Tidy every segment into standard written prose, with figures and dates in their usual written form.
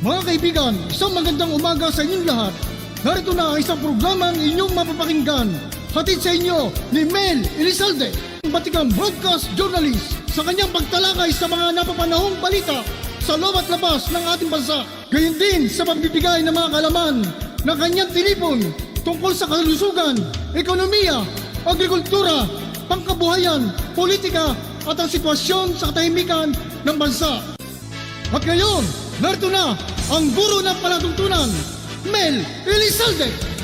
Mga kaibigan, isang magandang umaga sa inyong lahat. Narito na ang isang programang inyong mapapakinggan. Hatid sa inyo ni Mel Elizalde, batikang broadcast journalist, sa kanyang pagtalakay sa mga napapanahong balita sa loob at labas ng ating bansa. Gayon din sa pagbibigay ng mga kalaman ng kanyang tinipon tungkol sa kalusugan, ekonomiya, agrikultura, pangkabuhayan, politika at ang sitwasyon sa katahimikan ng bansa. At ngayon, narito na ang guro ng palatuntunan, Mel Elizalde.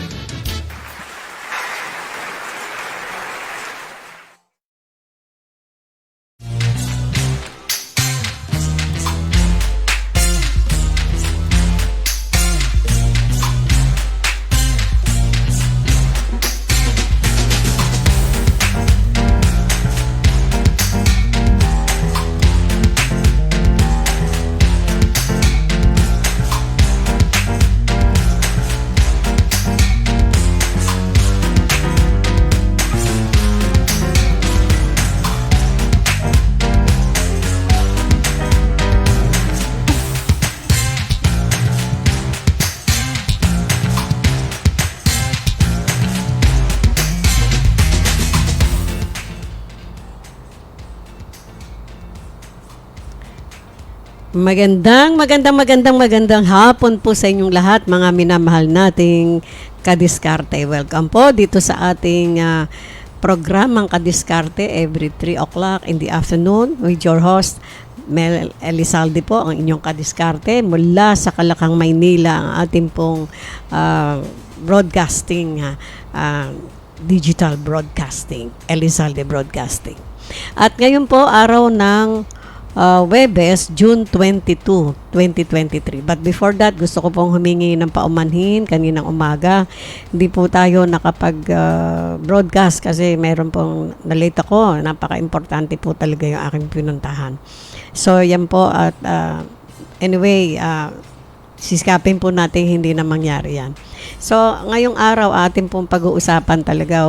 Magandang hapon po sa inyong lahat, mga minamahal nating Kadiskarte. Welcome po dito sa ating programang Kadiskarte every 3 o'clock in the afternoon with your host, Mel Elizalde po, ang inyong Kadiskarte mula sa Kalakang, Maynila, ang ating pong broadcasting, digital broadcasting, Elizalde Broadcasting. At ngayon po, araw ng Webes, June 22, 2023. But before that, gusto ko pong humingi ng paumanhin kaninang umaga. Hindi po tayo nakapag-broadcast kasi meron pong nalate ako. Napaka-importante po talaga yung aking pinuntahan. So, yan po. At anyway, siskapin po natin hindi na mangyari yan. So, ngayong araw, atin pong pag-uusapan talaga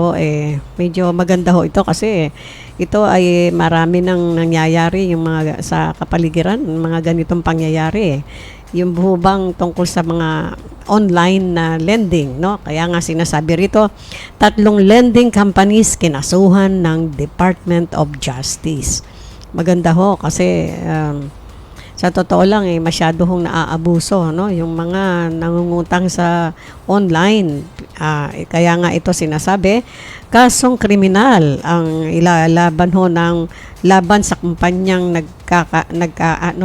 medyo maganda ho ito kasi ito ay marami nang nangyayari yung mga sa kapaligiran, mga ganitong pangyayari. Yung buhubang tungkol sa mga online na lending, no? Kaya nga sinasabi rito, 3 lending companies kinasuhan ng Department of Justice. Maganda ho kasi sa totoo lang masyado hong naaabuso, no, yung mga nangungutang sa online. Kaya nga ito sinasabi, kasong kriminal ang ilalaban ho ng laban sa kumpanyang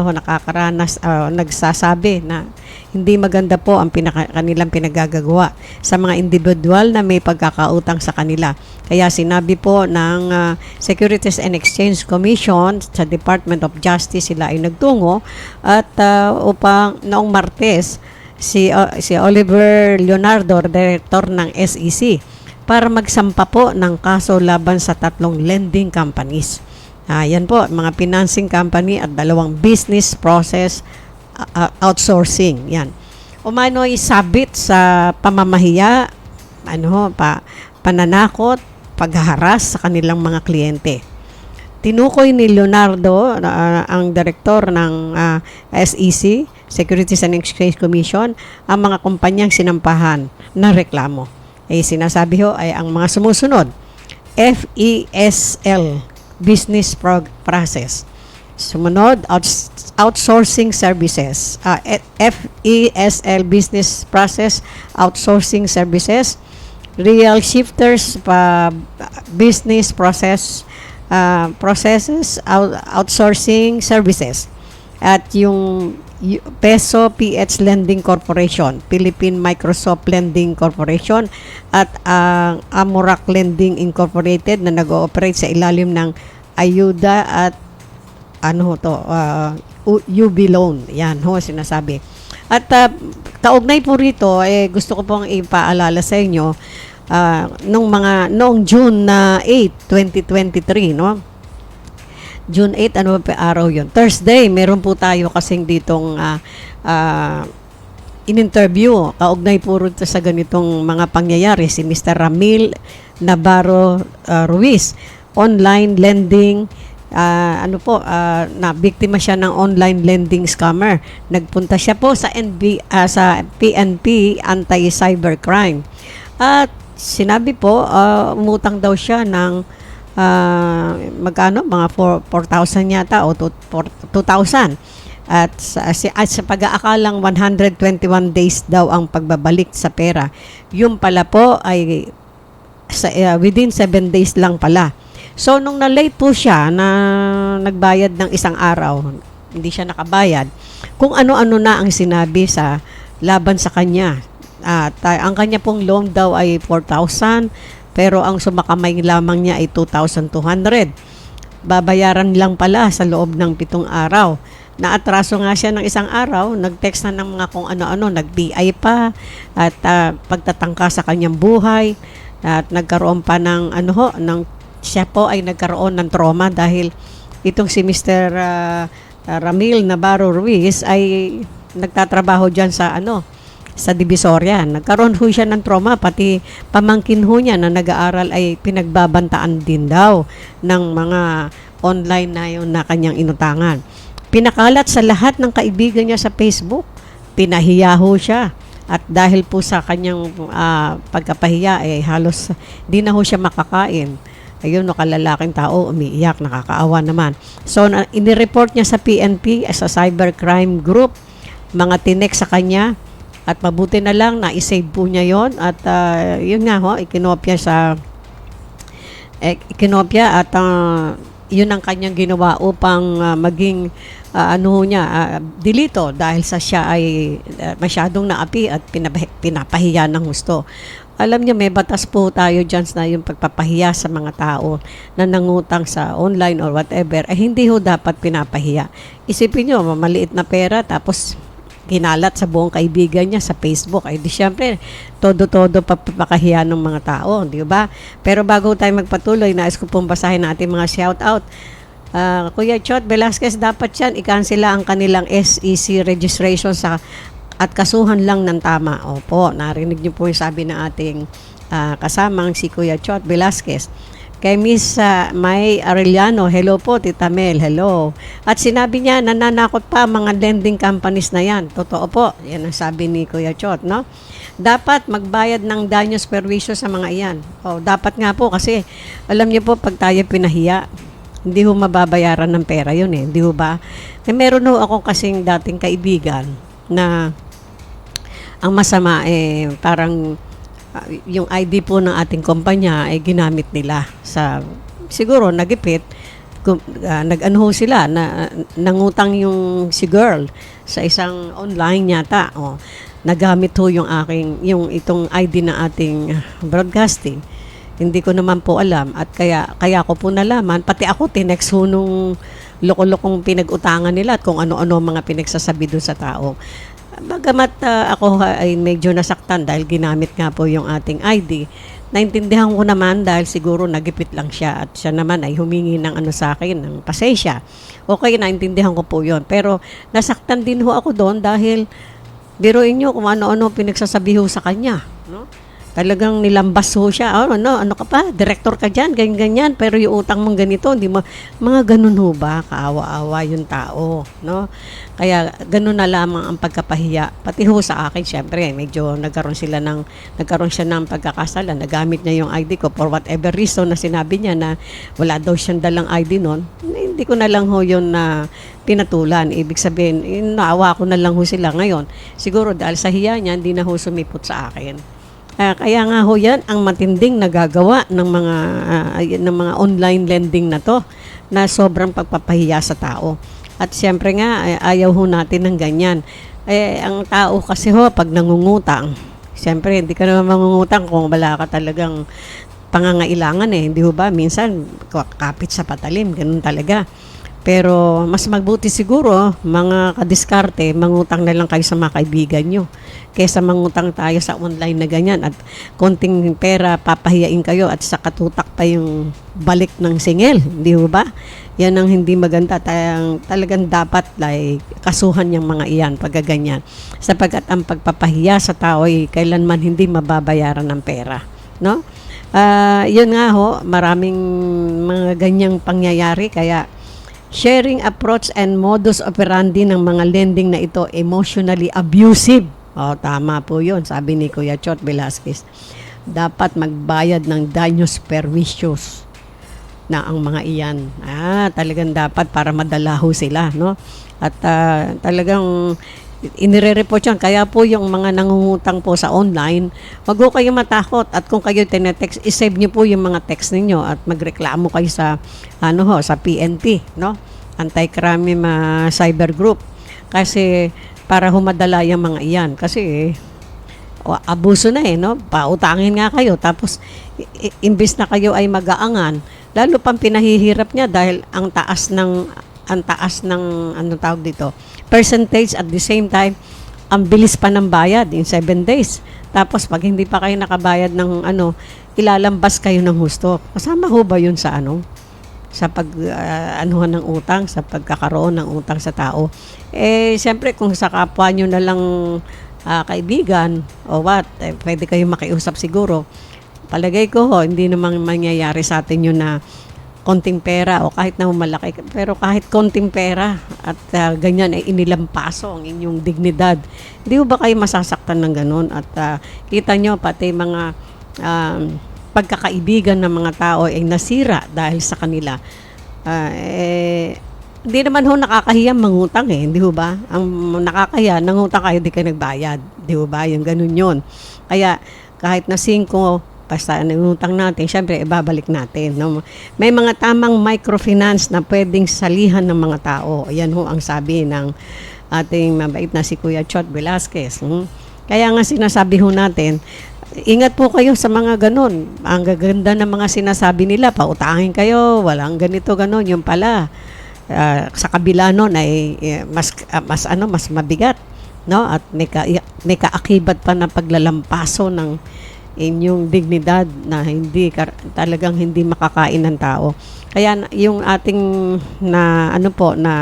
nakakaranas, nagsasabi na hindi maganda po ang kanilang pinagagagawa sa mga individual na may pagkakautang sa kanila. Kaya sinabi po ng Securities and Exchange Commission sa Department of Justice, sila ay nagtungo at upang noong Martes si Oliver Leonardo, director ng SEC, para magsampa po ng kaso laban sa 3 lending companies. Yan po, mga financing company at 2 business process outsourcing. Yan. Umano'y sabit sa pamamahiya, pananakot, paghaharas sa kanilang mga kliyente. Tinukoy ni Leonardo, ang direktor ng SEC, Securities and Exchange Commission, ang mga kumpanyang sinampahan na reklamo. Sinasabi ho ay ang mga sumusunod: FESL, Business Process. Sumunod, Outsourcing Services. FESL, Business Process Outsourcing Services. Real Shifters, Business Processes Outsourcing Services. At yung Peso PH Lending Corporation, Philippine Microsoft Lending Corporation, at Amorak Lending Incorporated na nag-ooperate sa ilalim ng Ayuda at UB Loan. Yan ho sinasabi. At kaugnay po rito, gusto ko pong ipaalala sa inyo, noong June 8, 2023, no? June 8, ano ba araw yun? Thursday, meron po tayo kasing ditong in-interview. Kaugnay po rin sa ganitong mga pangyayari, si Mr. Ramil Navarro Ruiz, online lending na biktima siya ng online lending scammer. Nagpunta siya po sa sa PNP Anti-Cybercrime. At sinabi po, umutang daw siya ng magkano? Mga 4,000 yata o 2,000. At sa pag-aakalang 121 days daw ang pagbabalik sa pera. Yung pala po ay within 7 days lang pala. So, nung na-late po siya na nagbayad ng isang araw, hindi siya nakabayad, kung ano-ano na ang sinabi sa laban sa kanya. Ang kanya pong loan daw ay 4,000, pero ang sumakamay lamang niya ay 2,200. Babayaran lang pala sa loob ng 7 araw. Naatraso nga siya ng isang araw, nag-text na ng mga kung ano-ano, nag-BI pa, at pagtatangka sa kanyang buhay, at nagkaroon pa ng siya po ay nagkaroon ng trauma dahil itong si Mr. Ramil Navarro Ruiz ay nagtatrabaho diyan sa Divisoria. Nagkaroon ho siya ng trauma, pati pamangkin ho niya na nag-aaral ay pinagbabantaan din daw ng mga online na yun na kanyang inutangan. Pinakalat sa lahat ng kaibigan niya sa Facebook, pinahiya ho siya. At dahil po sa kanyang pagkapahiya, halos di na ho siya makakain. Ayun, kalalaking tao, umiiyak, nakakaawa naman. So, inireport niya sa PNP, sa cybercrime group, mga tinek sa kanya, at mabuti na lang, na-save po niya yon. At yun nga ho, ikinopya at yun ang kanyang ginawa upang maging dilito dahil sa siya ay masyadong naapi at pinapahiya ng husto. Alam niyo, may batas po tayo dyan na yung pagpapahiya sa mga tao na nangutang sa online or whatever, hindi ho dapat pinapahiya. Isipin niyo, maliit na pera tapos kinalat sa buong kaibigan niya sa Facebook. Ay di syempre, todo-todo papakahiya ng mga tao, di ba? Pero bago tayo magpatuloy, nais ko pong basahin natin mga shout-out. Kuya Chot Velasquez, dapat yan, ikansela ang kanilang SEC registration at kasuhan lang ng tama. Opo, narinig niyo po yung sabi ng ating kasamang si Kuya Chot Velasquez. Kay Miss May Arellano, hello po, Tita Mel, hello. At sinabi niya, nananakot pa mga lending companies na yan. Totoo po, yan ang sabi ni Kuya Chot, no? Dapat magbayad ng danyos perwisyo sa mga iyan. Dapat nga po kasi, alam niyo po, pag tayo pinahiya, hindi ho mababayaran ng pera yun hindi ho ba? Meron ho akong kasing dating kaibigan na ang masama parang yung ID po ng ating kumpanya ay ginamit nila sa siguro nagipit nag-ano sila na nangutang yung si girl sa isang online yata nagamit ho yung itong ID na ating broadcasting. Hindi ko naman po alam at kaya ko po nalaman, pati ako tinext ho nung loko-lokong pinag-utangan nila at kung ano-ano mga pinagsasabi doon sa tao. Bagamat ako ay medyo nasaktan dahil ginamit nga po yung ating ID, naintindihan ko naman dahil siguro nagipit lang siya at siya naman ay humingi ng sa akin, ng pasensya. Okay, naintindihan ko po yun. Pero nasaktan din ho ako doon dahil biruin nyo kung ano-ano pinagsasabi ho sa kanya. No? Talagang nilambas ho siya. Ano ka pa? Director ka dyan, ganyan-ganyan. Pero yung utang mong ganito, hindi mo, mga ganun ho ba? Kaawa-awa yung tao. No? Kaya ganun na lamang ang pagkapahiya. Pati ho sa akin, syempre, medyo nagkaroon siya ng pagkakasala. Nagamit niya yung ID ko for whatever reason na sinabi niya na wala daw siyang dalang ID noon. Hindi ko na lang ho yun na pinatulan. Ibig sabihin, naawa ko na lang ho sila ngayon. Siguro dahil sa hiya niya, hindi na ho sumipot sa akin. Kaya nga ho yan ang matinding nagagawa ng mga online lending na to na sobrang pagpapahiya sa tao. At siyempre nga ayaw ho natin ng ganyan. Ang tao kasi ho pag nangungutang, siyempre hindi ka naman mangungutang kung wala ka talagang pangangailangan hindi ho ba? Minsan kapit sa patalim, ganun talaga. Pero mas magbuti siguro, mga kadiskarte, mangutang na lang kayo sa mga kaibigan nyo. Kesa mangutang tayo sa online na ganyan at konting pera papahiyain kayo at sa katutak pa yung balik ng singil. Hindi ba? Yan ang hindi maganda. Talagang dapat kasuhan yung mga iyan pag ganyan. Sapagkat ang pagpapahiya sa tao ay kailanman hindi mababayaran ng pera. No? Yun nga ho, maraming mga ganyang pangyayari kaya sharing approach and modus operandi ng mga lending na ito emotionally abusive. Tama po yun, sabi ni Kuya Chot Velasquez. Dapat magbayad ng daños perjuicios na ang mga iyan. Talagang dapat para madalaho sila, no? At talagang inire-report yan. Kaya po yung mga nangungutang po sa online, wag po kayo matakot. At kung kayo tinetext, isave nyo po yung mga text ninyo at magreklamo kayo sa sa PNP, no? Anti-Crime Cyber Group. Kasi para humadala yung mga iyan. Kasi abuso na no? Pautangin nga kayo. Tapos imbis na kayo ay mag-aangan, lalo pang pinahihirap niya dahil ang taas ng anong tawag dito, percentage, at the same time ang bilis pa ng bayad in 7 days. Tapos pag hindi pa kayo nakabayad ng ilalambas kayo ng husto. Kasama ho ba yun sa sa anuhan ng utang, sa pagkakaroon ng utang sa tao? Siyempre kung sa kapwa nyo na lang kaibigan o pwede kayo makiusap siguro. Palagay ko hindi naman mangyayari sa atin yun na konting pera o kahit na malaki, pero kahit konting pera at ganyan ay inilampaso ang inyong dignidad. Hindi ba kayo masasaktan ng ganun? At kita nyo pati mga pagkakaibigan ng mga tao ay nasira dahil sa kanila. Hindi naman nakakahiyang mangutang hindi ba? Ang nakakahiya, nangutang kayo, di kayo nagbayad. Di ba? Yung ganun yun. Kaya kahit na 5, basta nangutang natin, syempre ibabalik natin. No? May mga tamang microfinance na pwedeng salihan ng mga tao. Ayan ang sabi ng ating mabait na si Kuya Chot Velasquez. Kaya nga sinasabi natin, ingat po kayo sa mga ganun. Ang gaganda ng mga sinasabi nila, pautangin kayo, walang ganito, ganon. Yung pala, sa kabila nun ay mas mabigat. No? At may kaakibat pa na paglalampaso ng inyong dignidad na talagang hindi makakain ng tao. Kaya yung ating na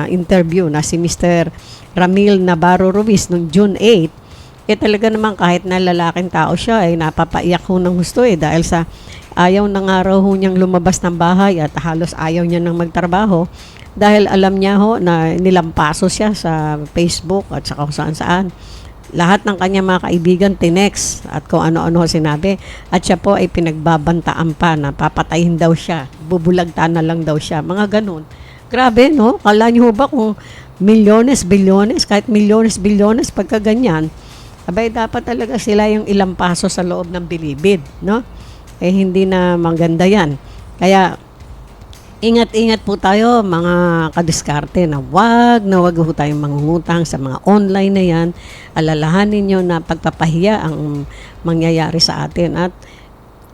interview na si Mr. Ramil Navarro Ruiz noong June 8, talaga naman kahit na lalaking tao siya ay napapaiyak ng gusto dahil sa ayaw na nga raw niyang lumabas ng bahay at halos ayaw niya nang magtrabaho dahil alam niya na nilampaso siya sa Facebook at sa kung saan-saan. Lahat ng kanya mga kaibigan tinext at kung ano-ano sinabi. At siya po ay pinagbabantaan pa na papatayin daw siya. Bubulagta na lang daw siya. Mga ganun. Grabe, no? Kala niyo ba kung milyones, bilyones, kahit milyones, bilyones pagka ganyan, abay dapat talaga sila yung ilang paso sa loob ng bilibid, no? Hindi na maganda yan. Kaya ingat-ingat po tayo mga kadiskarte na wag ho tayong mangungutang sa mga online na yan. Alalahanin nyo na pagpapahiya ang mangyayari sa atin at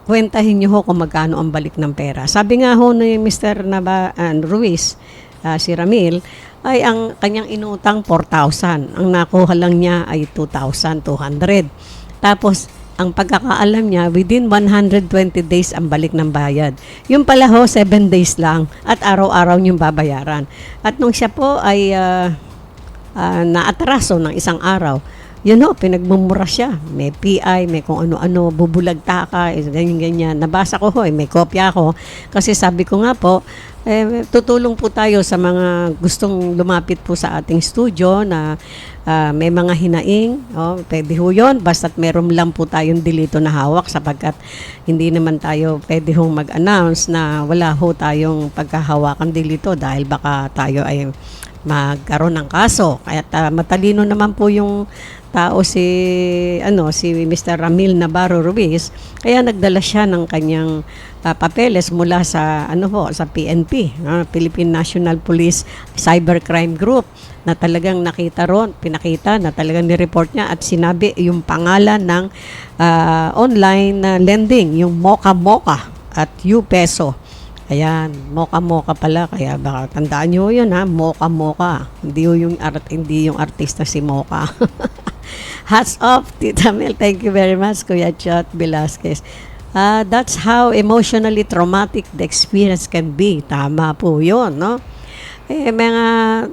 kwentahin nyo kung magkano ang balik ng pera. Sabi nga ni Mr. Ruiz, si Ramil, ay ang kanyang inutang 4,000. Ang nakuha lang niya ay 2,200. Tapos ang pagkakaalam niya, within 120 days ang balik ng bayad. Yung pala 7 days lang at araw-araw niyong babayaran. At nung siya po ay naatraso ng isang araw, pinagmumura siya. May PI, may kung ano-ano, bubulagta ka, ganyan-ganyan. Nabasa ko may kopya ko. Kasi sabi ko nga po, tutulong po tayo sa mga gustong lumapit po sa ating studio na may mga hinaing. Pwede ho yun, basta't meron lang po tayong dilito na hawak sapagkat hindi naman tayo pwede hong mag-announce na wala ho tayong pagkahawakan dilito dahil baka tayo ay magkaroon ng kaso. Kaya matalino naman po yung tao si Mr. Ramil Navarro Ruiz, kaya nagdala siya ng kanyang papeles mula sa sa PNP, Philippine National Police Cybercrime Group, na talagang pinakita na talagang ni-report niya at sinabi yung pangalan ng online lending, yung Mocha Mocha at U-Peso. Ayan, Mocha pala, kaya baka tandaan niyo yun Mocha. Hindi yung artista si Mocha. Hats off, Tita Mel. Thank you very much, Kuya Chot Velasquez. That's how emotionally traumatic the experience can be. Tama po yun, no? Mga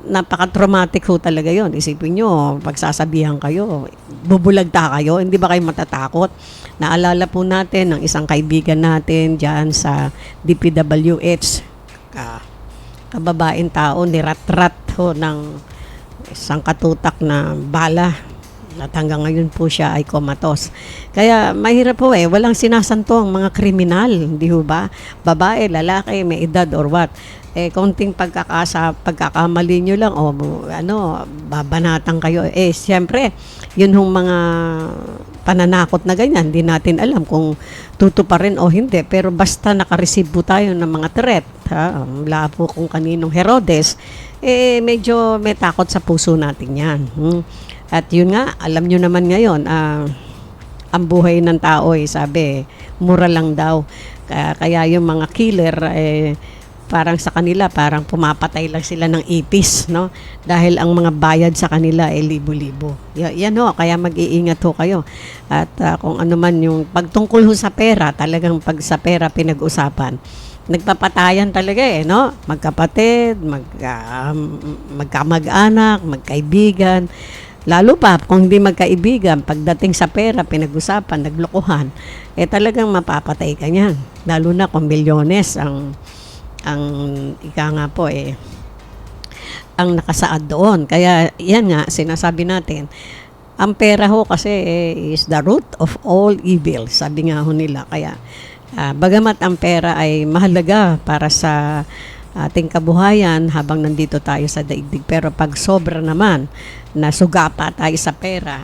napaka-traumatic ho talaga yun. Isipin nyo, pagsasabihan kayo, bubulagta kayo, hindi ba kayo matatakot? Naalala po natin ng isang kaibigan natin dyan sa DPWH. kababaeng tao nirat-rat ho ng isang katutak na bala at hanggang ngayon po siya ay komatos. Kaya mahirap po walang sinasanto ang mga kriminal, hindi ho ba? Babae, lalaki, may edad or what. Konting pagkakamali nyo lang, babanatan kayo. Siyempre, yun hong mga pananakot na ganyan, hindi natin alam kung tutuparin o hindi. Pero basta nakareceive po tayo ng mga threat, mula po kung kaninong Herodes, medyo may takot sa puso natin yan. At yun nga, alam nyo naman ngayon, ang buhay ng tao sabi, mura lang daw. Kaya yung mga killer, parang sa kanila, parang pumapatay lang sila ng ipis, no? Dahil ang mga bayad sa kanila libo-libo. Yan ho, kaya mag-iingat ho kayo. At kung ano man yung pagtungkol ho sa pera, talagang pag sa pera pinag-usapan, nagpapatayan talaga no? Magkapatid, magkamag-anak, magkaibigan. Lalo pa, kung hindi magkaibigan, pagdating sa pera, pinag-usapan, naglokohan, talagang mapapatay ka niyan. Lalo na kung milyones ang ika nga po ang nakasaad doon. Kaya yan nga, sinasabi natin, ang pera ho kasi is the root of all evil, sabi nga ho nila. Kaya bagamat ang pera ay mahalaga para sa ating kabuhayan habang nandito tayo sa daigdig, pero pag sobra naman na sugapa tayo sa pera,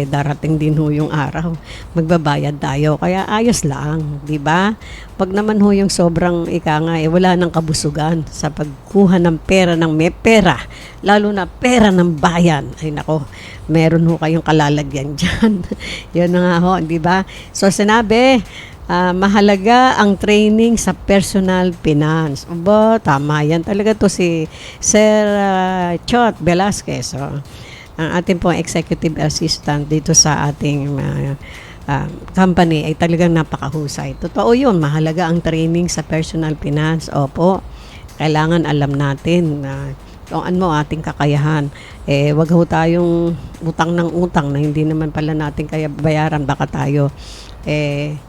darating din ho yung araw, magbabayad tayo. Kaya ayos lang, di ba? Pag naman ho yung sobrang wala nang kabusugan sa pagkuha ng pera ng may pera, lalo na pera ng bayan. Ay nako, meron ho kayong kalalagyan dyan. Yun na nga ho, di ba? So sinabi, mahalaga ang training sa personal finance. Tama yan talaga to si Sir Chot Velasquez. Ang ating pong executive assistant dito sa ating company ay talagang napakahusay. Totoo yun, mahalaga ang training sa personal finance. Opo, kailangan alam natin kung ano ating kakayahan. Wag ho tayong utang ng utang na hindi naman pala natin kaya bayaran, baka tayo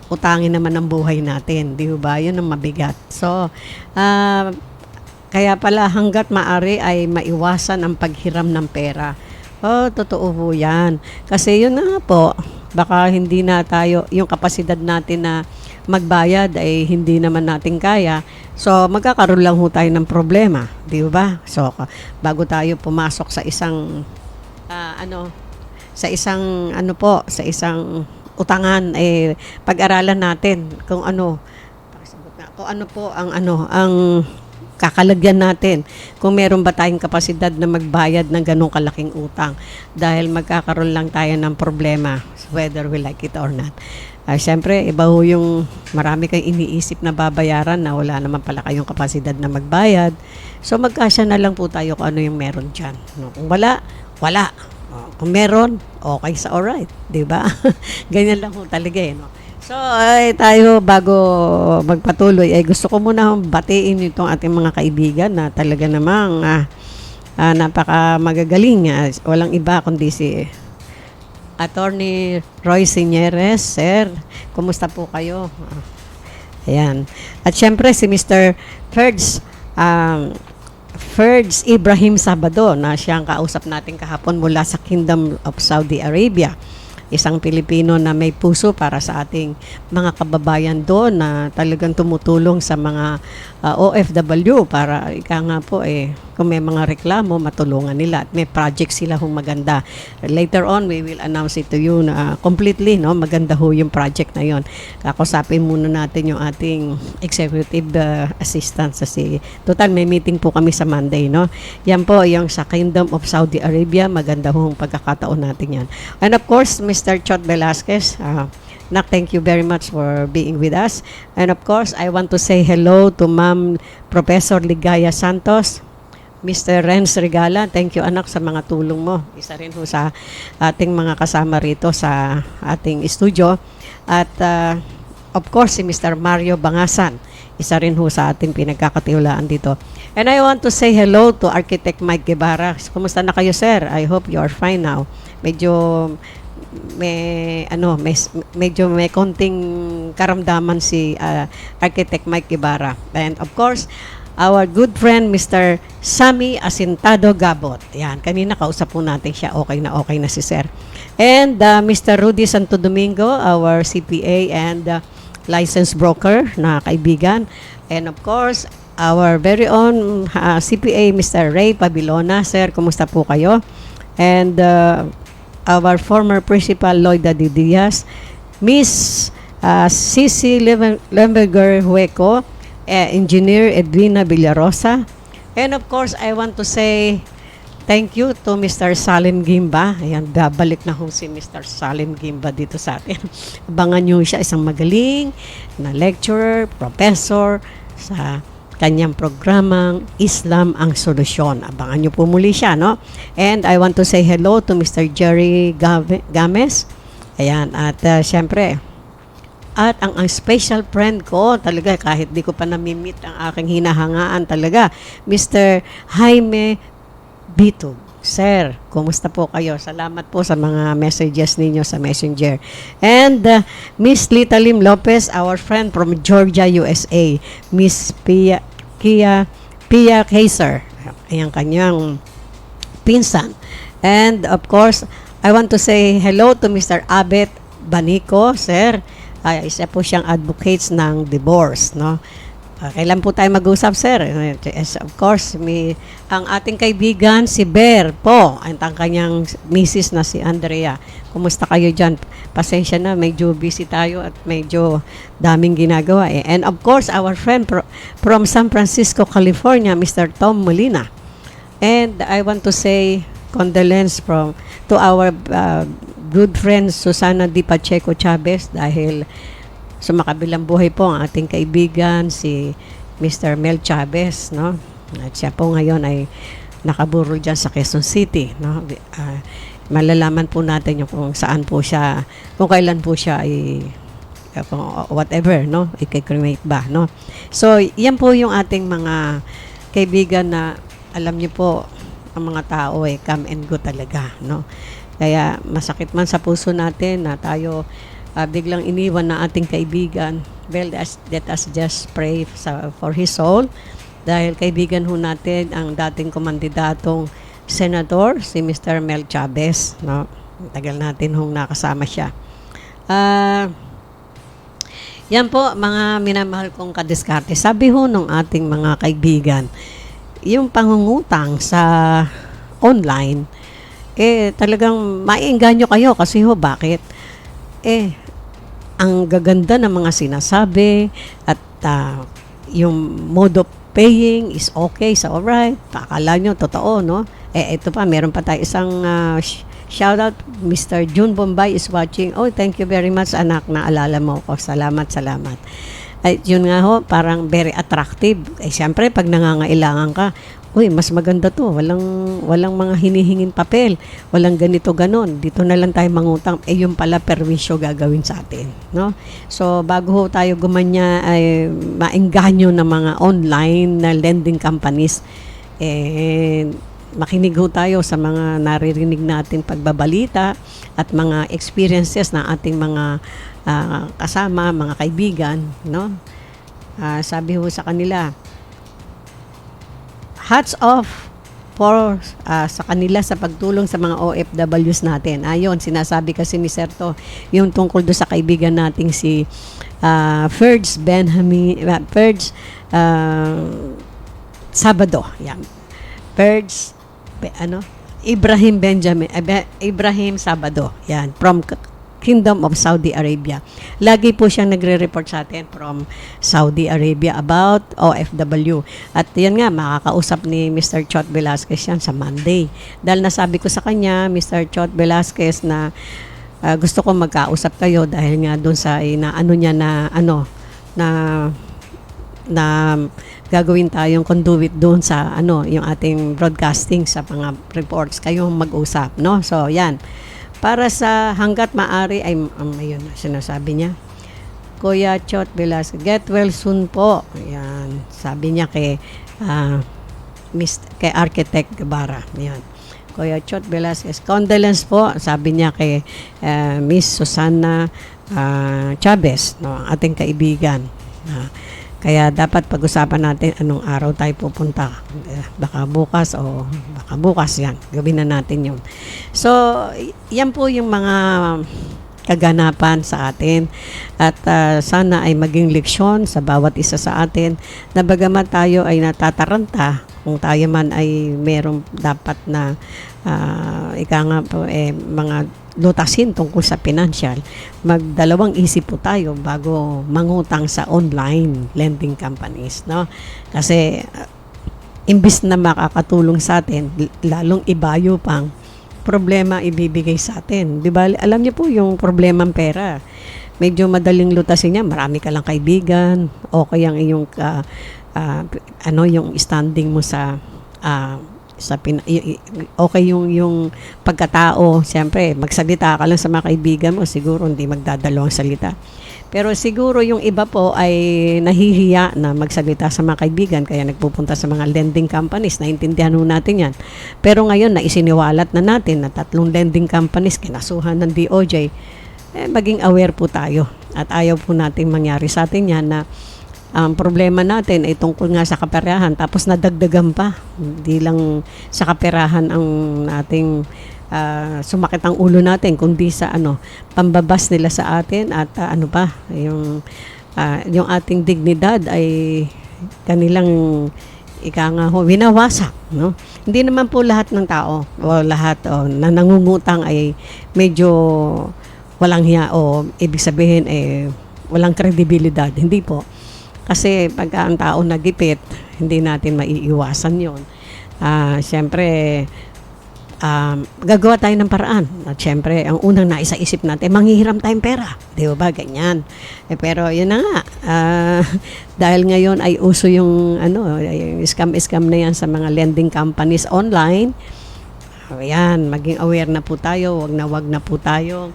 utangin naman ang buhay natin, di ba? Yun ang mabigat. So, kaya pala hanggat maaari ay maiwasan ang paghiram ng pera. Totoo po yan. Kasi yun na po, baka hindi na tayo, yung kapasidad natin na magbayad ay hindi naman natin kaya. So, magkakaroon lang ho tayo ng problema, di ba? So, bago tayo pumasok sa isang, sa isang utangan, pag-aralan natin kung ano po ang kakalagyan natin, kung meron ba tayong kapasidad na magbayad ng ganong kalaking utang, dahil magkakaroon lang tayo ng problema whether we like it or not. Siyempre, iba ho yung marami kayong iniisip na babayaran na wala naman pala kayong kapasidad na magbayad. So magkasya na lang po tayo kung ano yung meron dyan. Kung wala, wala. Kung meron, okay sa alright, di ba? Ganyan lang po talaga no? So, tayo bago magpatuloy, gusto ko muna batiin itong ating mga kaibigan na talaga namang napaka magagaling. Walang iba kundi si Attorney Roy Sinieres. Sir, kumusta po kayo? Ayan. At syempre si Mr. Ferds Ibrahim Sabado na siyang kausap natin kahapon mula sa Kingdom of Saudi Arabia. Isang Pilipino na may puso para sa ating mga kababayan doon na talagang tumutulong sa mga OFW para nga po kung may mga reklamo matulungan nila at may project sila hong maganda. Later on we will announce it to you na completely maganda ho yung project na yon. Kakusapin muna natin yung ating executive assistant total may meeting po kami sa Monday Yan po yung sa Kingdom of Saudi Arabia, maganda hong pagkakataon natin yan. And of course Mr. Chot Velasquez, thank you very much for being with us. And of course, I want to say hello to Ma'am Professor Ligaya Santos, Mr. Renz Regala. Thank you anak sa mga tulong mo. Isa rin ho sa ating mga kasama rito sa ating studio. At of course, si Mr. Mario Bangasan. Isa rin ho sa ating pinagkakatiwalaan dito. And I want to say hello to Architect Mike Guevara. Kumusta na kayo, sir? I hope you are fine now. Medyo may konting karamdaman si Architect Mike Guevara. And of course, our good friend Mr. Sammy Asintado Gabot. Yan, kanina kausap po natin siya. Okay na si Sir. And Mr. Rudy Santo Domingo, our CPA and licensed broker na kaibigan. And of course, our very own CPA, Mr. Ray Pabilona. Sir, kumusta po kayo? And our former principal, Lloyd D. Diaz, Miss Cici Lemberger Hueco, Engineer Edwina Villarosa, and of course, I want to say thank you to Mr. Salim Gimba. Ayan, babalik na ho si Mr. Salim Gimba dito sa atin. Abangan nyo siya, isang magaling na lecturer, professor sa kanyang programang Islam ang Solusyon. Abangan nyo po muli siya, no? And I want to say hello to Mr. Jerry Games. Ayan, at syempre, at ang special friend ko, talaga kahit di ko pa namimit ang aking hinahangaan talaga, Mr. Jaime Bitug. Sir, kumusta po kayo? Salamat po sa mga messages ninyo sa Messenger. And Miss Lita Lim Lopez, our friend from Georgia, USA. Miss Pia Kaiser, ayang kanyang pinsan. And of course, I want to say hello to Mr. Abet Banico, sir. Isa po siyang advocates ng divorce, no? Kailan po tayo mag-usap, sir? Yes, of course, ang ating kaibigan, si Bear po, ang kanyang misis na si Andrea. Kumusta kayo dyan? Pasensya na, medyo busy tayo at medyo daming ginagawa. And of course, our friend from San Francisco, California, Mr. Tom Molina. And I want to say condolence to our good friend Susana Di Pacheco Chavez dahil sa makabilang buhay po ang ating kaibigan si Mr. Mel Chavez, no? At siya po ngayon ay nakaburol dyan sa Quezon City, no? Malalaman po natin yung kung saan po siya, kung kailan po siya ay whatever, no? I-cremate ba, no? So, yan po yung ating mga kaibigan na alam niyo po ang mga tao come and go talaga, no? Kaya masakit man sa puso natin na tayo biglang iniwan na ating kaibigan. Well, let us just pray for his soul dahil kaibigan ho natin ang dating komandidatong senador, si Mr. Mel Chavez, no? Tagal natin hong nakasama siya. Yan po, mga minamahal kong kadiskarte. Sabi ho nung ating mga kaibigan, yung pangungutang sa online, talagang maiengganyo kayo kasi ho, bakit? Ang gaganda ng mga sinasabi at yung mode of paying is okay, so alright, pakala nyo, totoo, no? Ito pa, meron pa tayo isang shout out, Mr. June Bombay is watching. Oh, thank you very much, anak, naalala mo ko. Salamat. Ay, yun nga ho, parang very attractive. Siyempre, pag nangangailangan ka, uy, mas maganda to. Walang mga hinihinging papel. Walang ganito, ganon. Dito na lang tayo mangutang. Yung pala perwisyo gagawin sa atin, no? So, bago ho tayo gumanya ay maengganyo ng mga online na lending companies, makinig ho tayo sa mga naririnig natin pagbabalita at mga experiences na ating mga kasama, mga kaibigan, no? Sabi ho sa kanila, hats off sa kanila sa pagtulong sa mga OFWs natin. Ayon, sinasabi kasi ni Serto, yung tungkol do sa kaibigan nating si Ferds Sabado. Yan. Ferds Ibrahim Sabado. Yan, from Kingdom of Saudi Arabia. Lagi po siyang nagre-report sa atin from Saudi Arabia about OFW. At yan nga, makakausap ni Mr. Chot Velasquez yan sa Monday. Dahil nasabi ko sa kanya, Mr. Chot Velasquez, na gusto ko magkausap kayo dahil nga doon sa inaano niya na gagawin tayong conduit doon sa yung ating broadcasting sa mga reports, kayong mag-usap, no? So, yan. Para sa hanggat maari ay ayun, sinasabi niya, Kuya Chot Velasquez, get well soon po. Ayan, sabi niya kay Architect Gabara. Ayan. Kuya Chot Velasquez, condolence po, sabi niya kay Miss Susana Chavez, no, ating kaibigan. Kaya dapat pag-usapan natin anong araw tayo pupunta. Baka bukas yan. Gawin na natin yun. So, yan po yung mga kaganapan sa atin at sana ay maging leksyon sa bawat isa sa atin na bagamat tayo ay natataranta, kung tayo man ay merong dapat na mga lutasin tungkol sa financial, magdalawang isip po tayo bago mangutang sa online lending companies, no? Kasi imbis na makakatulong sa atin, lalong ibayo pang problema ibibigay sa atin. 'Di ba? Alam niyo po yung problemang pera. Medyo madaling lutasin niya, marami ka lang kaibigan, okay ang iyong yung standing mo sa okay yung pagkatao. Siyempre, magsalita ka lang sa mga kaibigan mo, siguro hindi magdadalawang salita. Pero siguro yung iba po ay nahihiya na magsalita sa mga kaibigan kaya nagpupunta sa mga lending companies. Naintindihan natin yan. Pero ngayon na isiniwalat na natin na 3 lending companies kinasuhan ng DOJ, maging aware po tayo. At ayaw po natin mangyari sa atin yan na ang problema natin ay tungkol nga sa kaperahan tapos nadagdagan pa. Hindi lang sa kaperahan ang ating sumakit ang ulo natin kundi sa pambabas nila sa atin at yung ating dignidad ay kanilang winawasak, no? Hindi naman po lahat ng tao o lahat na nangungutang ay medyo walang hiya o ibig sabihin walang kredibilidad. Hindi po. Kasi pagka ang tao nagipit, hindi natin maiiwasan yon. Siyempre, gagawa tayo ng paraan. At syempre, ang unang naisaisip natin, manghihiram tayong pera. Di ba? Ganyan. Pero yun na nga. Dahil ngayon ay uso yung scam na yan sa mga lending companies online. Ayan, maging aware na po tayo. Wag na po tayo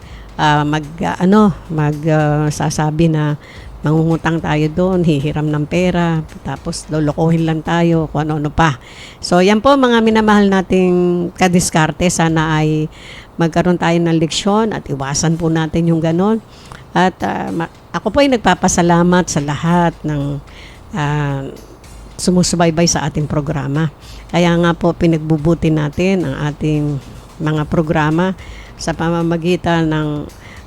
sasabi na mangungutang tayo doon, hihiram ng pera, tapos lolokohin lang tayo, kung ano-ano pa. So, yan po mga minamahal nating kadiskarte. Sana ay magkaroon tayo ng leksyon at iwasan po natin yung ganon. At ako po ay nagpapasalamat sa lahat ng sumusubaybay sa ating programa. Kaya nga po pinagbubuti natin ang ating mga programa sa pamamagitan ng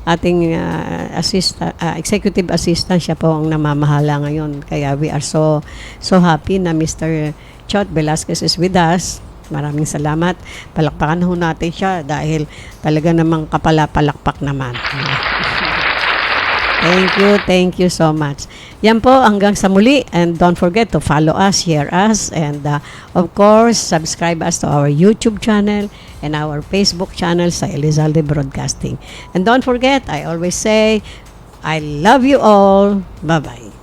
ating executive assistant. Siya po ang namamahala ngayon. Kaya we are so happy na Mr. Chot Velasquez is with us. Maraming salamat. Palakpakan ho natin siya dahil talaga namang kapala-palakpak naman. Thank you so much. Yan po, hanggang sa muli. And don't forget to follow us, share us, and of course, subscribe us to our YouTube channel and our Facebook channel sa Elizalde Broadcasting. And don't forget, I always say, I love you all. Bye-bye.